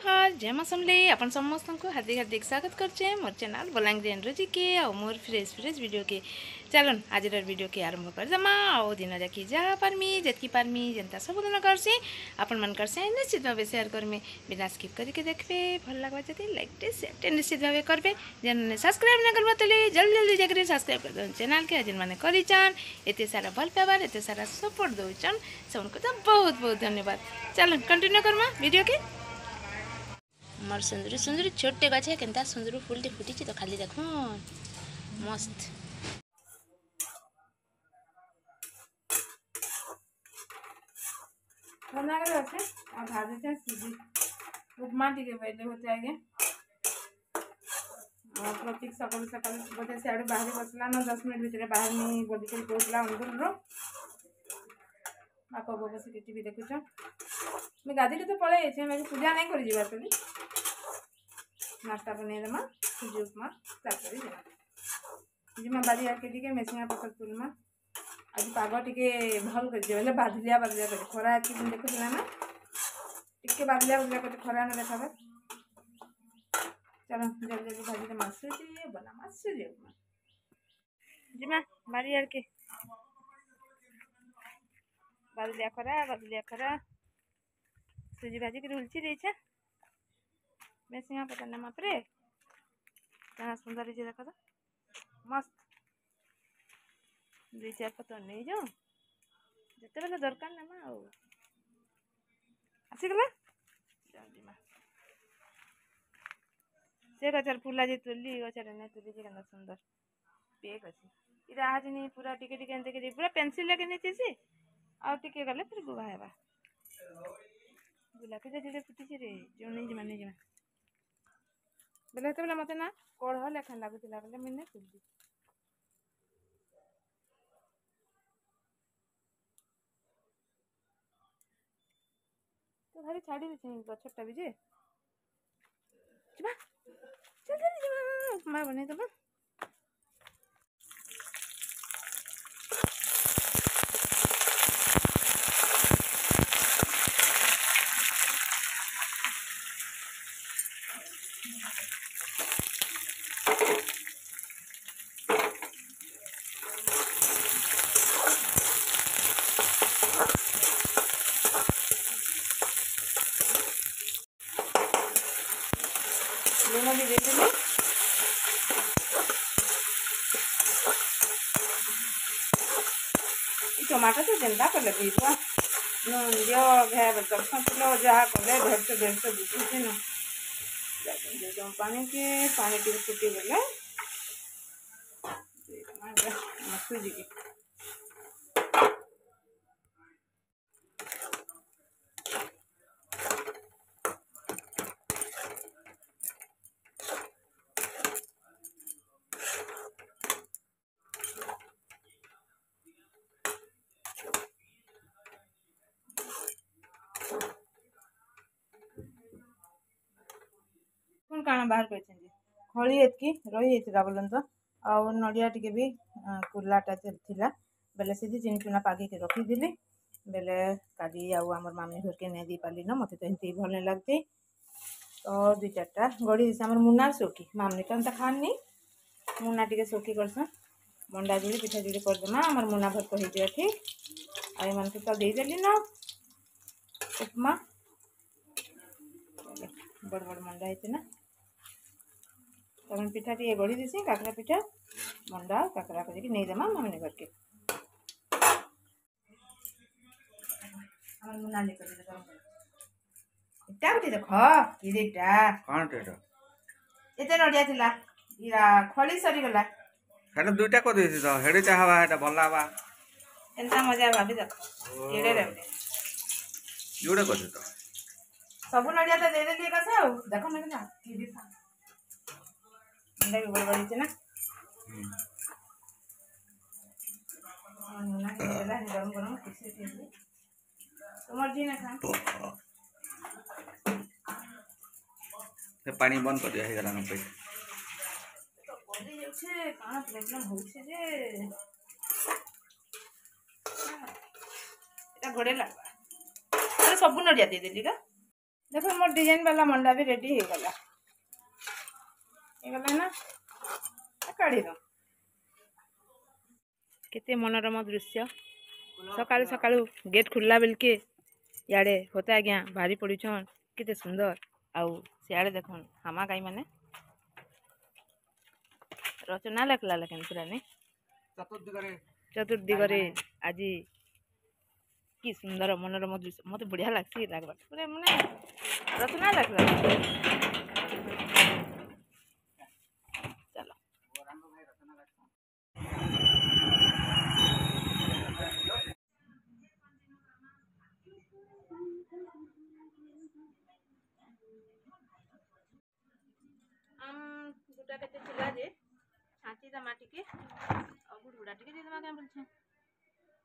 जोहार जय मां समले अपन समस्त को हार्दिक हार्दिक स्वागत करचे मोर चैनल बलांगीर एनरोजी के और मोर फ्रेश फ्रेश वीडियो के चलन आज वीडियो के आरंभ कर जमा और दिन जाकि जहाँ पारमी जतकी पारमी जनता सब दिन करसी अपन मन करसे निश्चित भाव शेयर करमे बिना स्किप करके देखबे भल लगवा जति लाइक टे शेयर टे निश्चित भाव करबे जन सब्सक्राइब न करबा तले जल्दी जल्दी जाकर सब्सक्राइब कर दन चैनल के जिन माने करिचन एते सारा भल पावर एते सारा सपोर्ट दोचन सबको तो बहुत बहुत धन्यवाद। चलन कंटिन्यू करमा वीडियो के मोर सुंदरी सुंदरी छोटे गछे केनता सुंदरी फूलटी फुटी तो खाली देखो मस्त बना के रखे और भाजे थे सूजी उपमा टिके पहले होते आगे और प्रतीक सकाल सकाल बोले से बाहर बसला ना 10 मिनट भीतर बाहर नहीं बॉडी के पहुंचला अंदर रो बापा बाबा से टीवी देखुछ मैं गादी के तो पळे छे मैं पूजा नहीं करी जीवा तली नाश्ता बने दमा सूजी उपमा स्टार्ट करी देना जिमा बारी आके टिके मेसिंगा पकड़ तुलमा आज पाग टिके भल कर जे बादलिया बादलिया कर खरा कि देखुला ना टिके बादलिया बादलिया कर खरा ना देखा चलो जल्दी जल्दी भाजी दे मासुजी बना मासुजी उपमा जिमा बारी आके बादलिया खरा सूजी भाजी के उलची रही है मैं सिंहा पता ना मापरे कहाँ सुंदर है देखा तो मस्त 2-4 पता नहीं जो जिते बेले दरकार ना मा आसीगला से गचर फुला जे तुली गचर ने तुली जे केना सुंदर पेक अछि इरा आज नहीं पूरा टिके टिके एंते के पूरा पेंसिल लगे नहीं थी और टिके गले फिर गुबा हेबा गुलाबी जे जे फुटी रे जो नहीं जे माने जे बेले तो बेले मते ना कोढ़ लेखन लागुतिला बेले मिने फुलदी तो भारी छाड़ी दे छै गछटा भी जे जिमा चल जिमा उपमा बने दबा लून भी दे देंगे टमाटर तो जिंदा कर लगी तो नून दियो घर दर्शन किलो जहाँ कले 150 दूसरी ना जो पानी के पानी टी फुटी गले सूजी की काना बाहर कर खड़ी एतकी रही बोलन तो आउ नड़िया टिके भी कुलाटा थिला बेले सीधी चिनी चुना पागे के रखीदी बेले काली आम मामी घर के नहीं दी पाली ना मत तो एमती भल नहीं लगती तो 2-4टा गड़ी आम मुना सोखी मामनी तो एंता खानी मुना टे सोखी करसन मंडा जोड़ी पिठा जोड़ी करदेमा आम मुना भर हो ठीक आई मन तो देदेली ना उपमा बड़ बड़ मंडा है ना तब पिठा टे गढ़ी देसी काकरा पिठा मंडा काकरा कर नहीं देमा मामने घर के मुना लेकर इटा गुटी देख किरेटा कौन टेटा एते नडिया थिला इरा खली सरी गला हेडा दुईटा को देसी तो हेडे चाहबा हेडा भल्ला बा एंता मजा भाभी देख एडे रे जुड़े को दे तो सब नडिया तो दे दे दिए कसे हो देखो मैं ना किरी था अंडा भी बड़ बड़ी ना मुना के देला गरम गरम किसे दे तुम्हार जी ना खा पानी बंद कर दिया है पे तो बॉडी जे काना प्रॉब्लम हो छे जे एटा घोड़े लागबा अरे सब नडिया दे देली का देखो मोर डिजाइन वाला मंडा भी रेडी हो गला ना काढ़ी दो केते मनोरम दृश्य सकाळू सकाळू गेट खुलला बेलके याडे होता आज्ञा भारी पड़ुछन केते सुंदर आउ सियाड़े देखन हामा गाई माने रचना लेखला लेकिन पूरा ने चतुर्दिगरे आज कि सुंदर मनोरम दृश्य मत बढ़िया लगसी लागबा पूरा माने रचना लेखला चलो गुटा केते छिला जे छाती दा माटी के और गुड़ा टिके दे दमा के बोलछे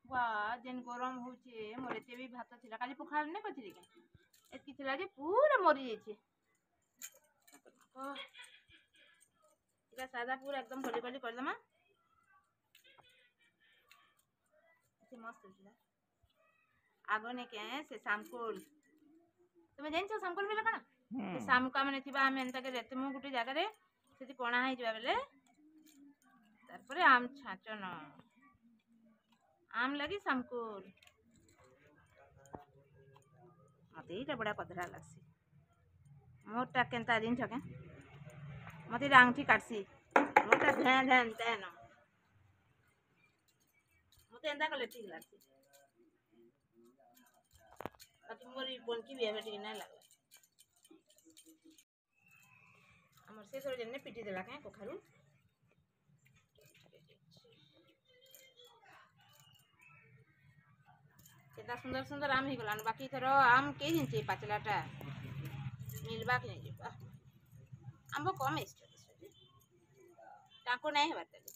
वाह जेन गरम होचे मोर एते भी भात छिला काली पखाल ने कथि के एतकी छिला जे पूरा मरि जेछे इला सादा पूरा एकदम गली गली कर दमा एते मस्त छिला आगो ने के से शामकोल तुमे जानछो शामकोल बेला कना से शामका माने थिबा हम एंता के रेते मु गुटे जागा रे सेति कोणा है जबा बेले तारपरे आम छाचन आम लगी शामकोल मते इटा बड़ा कदरा लागसी मोटा केनता दिन छके मते आंगठी काटसी मोटा ध्यान ध्यान तेन मते एंता कले ठीक लागसी बाकी मोरी बनकी भी बेटी नै लागला हमर से थोड़े जने पिटी देला के कोखारू केता सुंदर सुंदर आम ही गलान बाकी थर आम के जिनचे पाचलाटा मिलबा के नहीं जेबा आंबो कम इष्ट टाको नहीं हेबार तले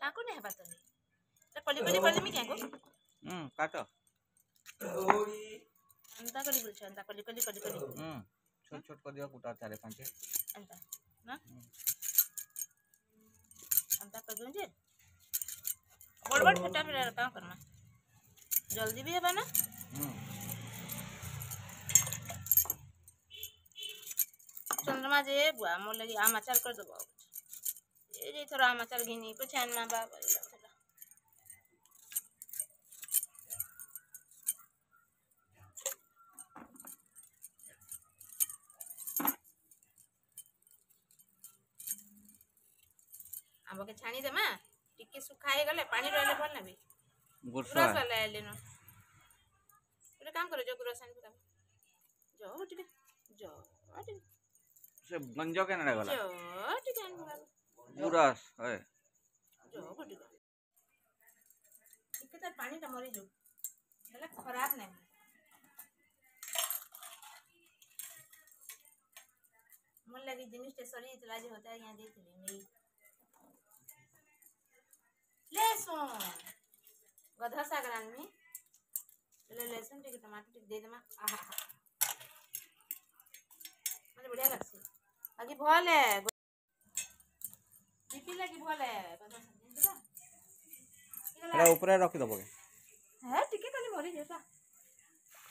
टाको नहीं हेबार तले त कली कली कली मी केको काटो अंता कली बोलछ अंता कली कली कली कली छोट छोट कर दियो कुटा 4-5 अंता ना अंता कर दूं जे बड़ बड़ छोटा फिर काम करना जल्दी भी हेबा ना चंद्रमा जे बुआ मोर लगी आम अचार कर दबो ए जे थोड़ा आम अचार घिनी पछान मा बाबा आंब के छानी दे मां टिके सुखाए गले पानी रहले भल ना भी गुरसा वाला लेनो एक काम करो जो गुरसा नहीं पता जो टिके जो टिके से गंजो के ना गला जो टिके आन बगा गुरस है जो टिके टिके त पानी त मरी जो हेला खराब नहीं मन लगी जिनिस ते सरी इतला जे होता है यहां देख ले लहसुन गधा सागरान में लहसुन टिके टमाटर टिके दे देमा आहा माने बढ़िया लगसी बाकी भल है बीपी लगी भल है गधा सागरान एला ऊपर रख दबो के है टिके खाली मरी जेता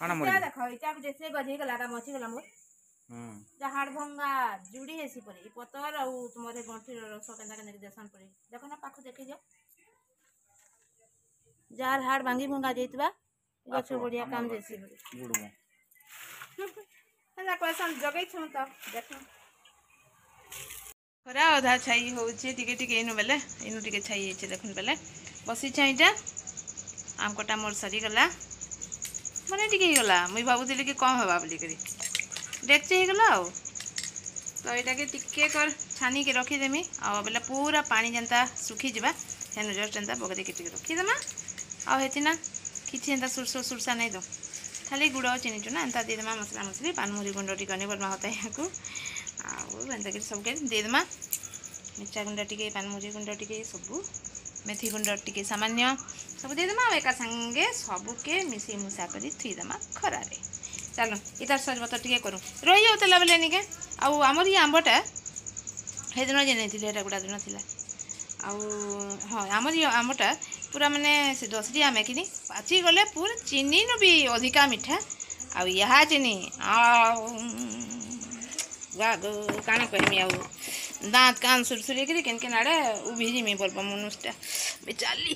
खाना मरी क्या देखो इटा जैसे गधे के लागा मची गला मोर जा हाड़ भंगा जुड़ी हेसी परी पतर आ तुमरे गंठी रस केंदा के देसन परी देखो ना पाखु देखि जाओ जार हाड़ भांगी भंगा जेतबा गछ बढ़िया काम देसी गुडमो हला क्वेश्चन जगै छ त देखो खरा आधा छाई होउछे टिके टिके इनु बेले इनु टिके छाई हेछे देखन बेले बसी छाईटा आम कटा मोर सरी गला माने टिके गला मुई भाबुतिली कि कम हेबा बोली करी डेक्ची हे गला आ तो एटा के टिके कर छानी के रखी देमी आ बेले पूरा पानी जनता सुखी जिबा हेनु जस्ट जनता बगदे के टिके रखी देमा आ हेतिना किछि एंता सुरसा नहीं दो खाली गुड़ चीनी चुना एंता दे देमा मसला मसली पानमुरी गुंड टिके नहीं बरमा होता है याकू आ एंता के सब के दे देमा मिर्चा गुंड टिके पानमुरी गुंड टिके सब मेथी गुंड टिके सामान्य सब दे देमा एका संगे सब के मिसी मुसा करी थी देमा खरा रे चलो इतार सरबत टिके करू रही जाउतला बेले निके आ हमर ये आंबटा हे दिन जे नहीं थिले एटा गुडा दिन थिला आ हां हमर ये आंबटा पूरा माने से 10 टी आमे कि पाची गले पूरा चीनी नु भी अधिका मिठा आ यहाँ चीनी गो काना कहमी आउ दाँत कान सुरसुरी करी केन आड़े उभिजी मी बोल मनुष्टा बेचाली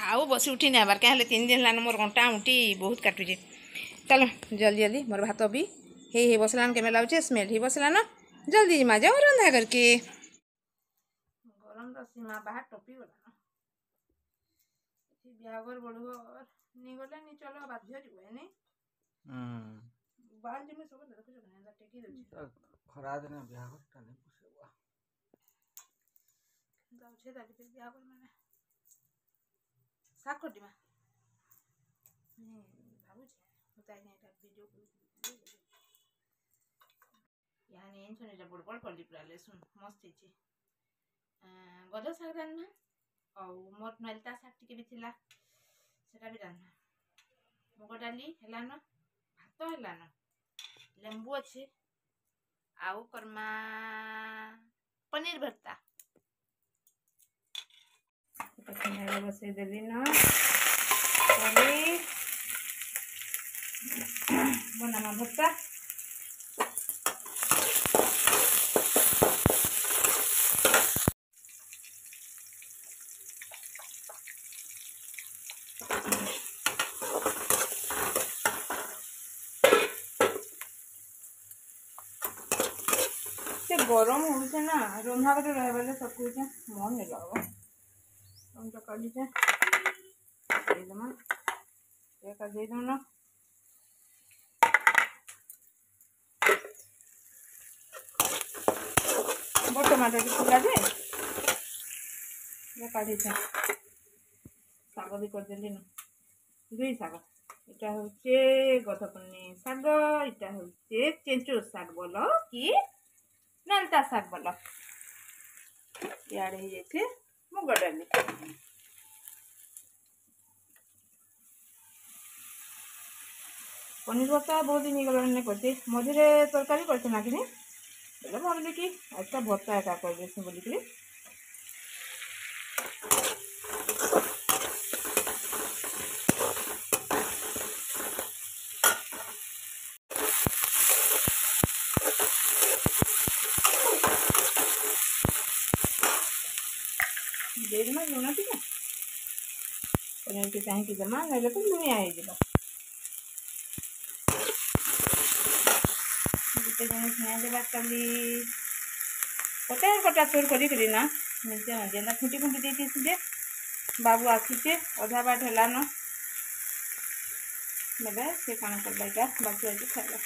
आउ बसी उठी नहीं आबार क्या 3 दिन लान मोर घंटा उठी बहुत काटुचे। चलो जल्दी जल्दी मोर भात भी हे बसलान के लाउचे स्मेल ही बसलान जल्दी मा जाओ रंधा करके गरम सीमा बाहर टपी गला बिहागर बड़घर नहीं गले नहीं चलो बाध्य जीवन बाल जी में सब देखो जो टेकी दे खरा दिन बिहागर टा नहीं पुसेवा जाउछे दादी पे बिहागर माने साक कटिमा भाबुछे बताइ नै एटा वीडियो को यहाँ ने इनसोने जा बड़ बड़ कली पुरा सुन मस्त हिचे गदो साग रान्ना औ मोर नलता साग टिके भी थिला सेटा भी रान्ना मुग डाली हेला न भात हेला न लेंबू अच्छे आउ करमा पनीर भरता बसई देली न बना भरता गरम हो ना रंधा कर रहा सब कुछ मन नहीं लगा हम तो कर दीजिए दे दो ना बहुत टमाटर की फुला दे काढ़ी शाग भी कर देली ना दुई शाग इटा होचे गधपनी शाग इटा होचे चेंचुर शाग बोलो कि नलता शाग बोलो इे जाइए मुग डाली पनीर भर्ता बहुत दिन गलानी करती मझे तरकारी करते ना कि भाविली कि अच्छा भर्ता एका कर बोलिकी दे देमा लुण टी पनीर के चाहे देमा ना तो लुणिया हो गोटे जन छुआ देवा कली कटा कटा चोर करी ना जेला खुंटी खुंटी देती जे बाबू आसीचे अधा बाट है न बोले से कण करला बाकी आज खाला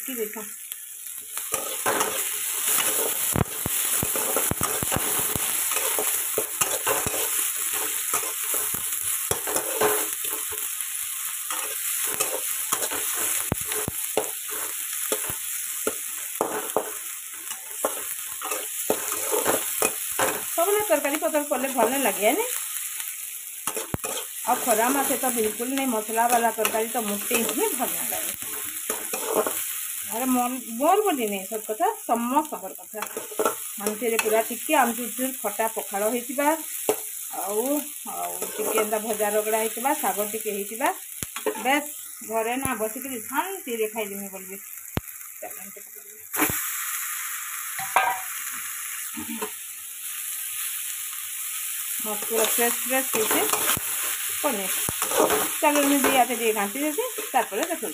की देखा तरकारी पतर कले भल लगे आ खरा मासे तो बिल्कुल नहीं मसला वाला तरकारी तो मुझे ही भल लगे अरे मोर बोली नहीं सब कथा समस्त कथा हमसे पूरा टिके आमचूर खटा पखाड़ होता टिके भजा रगड़ा होता शाग टिके होता बेस घरे ना बसिक शांति खाईदेमी बोलिए मस्त पूरा फ्रेश फ्रेश होते पनीर चलो मैं दी हाथे दिए घाटी देती तारपर देखा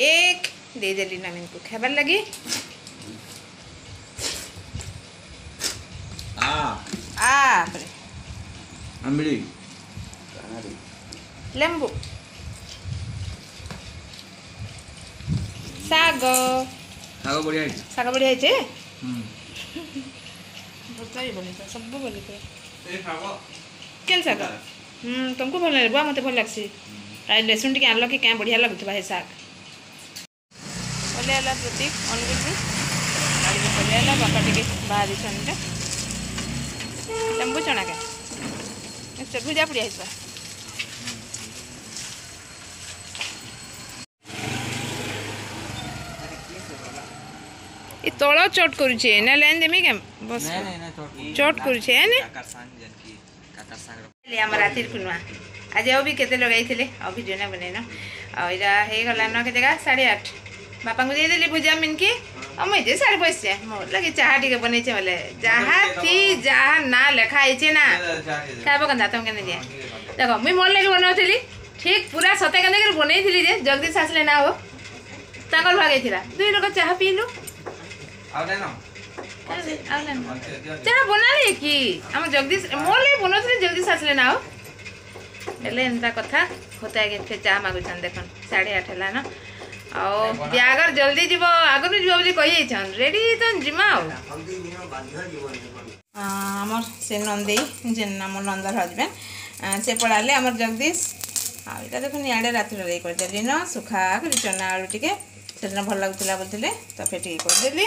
एक दे देली ना इनको खाबार लगी लेंबू साग साग बढ़िया है सब बोली केन साग तुमको भल लगे मत भल लग्सी लेसुन टी आनल कि क्या बढ़िया लगुवा है साग पलियाला प्रतीक अनुगुल पलियाला बापा टे बाहरी छाने लेंबू चना के मिक्सचर भुजा पुड़िया है ये तଳ चट करुछे ना लाइन देमी के बस चट करुछे ने ले हम रातिर कुनवा आज अब भी केते लगाई थिले अब वीडियो ना बनेना आ इरा हे गला न के जगह 8:30 बापा को दे देली भुजा मिन की अब मैं जे सारे पैसे मोर लगे चाहा टिके बनै छे बोले जहा थी जहा ना लिखा आइछे ना खाबो कंदा तुम के दिया देखो मैं मोर लगे बनाउथिली ठीक पूरा सते कंदे के बनैथिली जे जगदीश आसले ना हो ताकर भागे थिला दुई लोग चाहा पीलु आ दे ना चाहा बनाले कि हम जगदीश मोर लगे बनौथिली जगदीश आसले ना हो एले एंता कथा होता है के चाहा मागुछन देखन 8:30 हला ना और ब्यागर जल्दी जीव आगु जीव बोली कही छन रेडी तो जिमा आमर से नंदी जेन आमर नंदर हजबैंड से पड़ाले आमर जगदीश आईटा देखो इे रात रे करदेली न सुखा कर चना आलू टिके से भल लगुला बोलते तो फेटी करदेली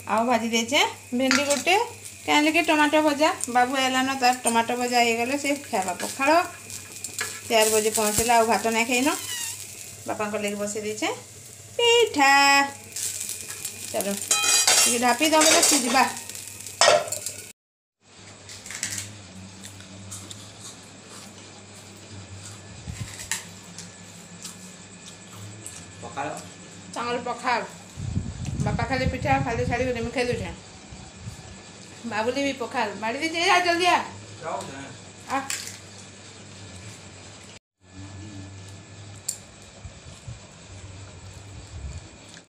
आ भाजी देचे भेंडी गोटे क्या के टमाटो भजा बाबू एलान तार टमाटो भजा हो गले से खावा पखाड़ 4 बजे पहुँचला आ भात ना खाइन बापा को लेके बसई देचे पिठा चलो ये ढापी दो बोले सीझा चांगल पखाड़ बापा खाली पिठा खाली छाड़ी मुझे खाई दूचे बाबुली भी पखाड़ बाड़ी दीजिए जल्दी आ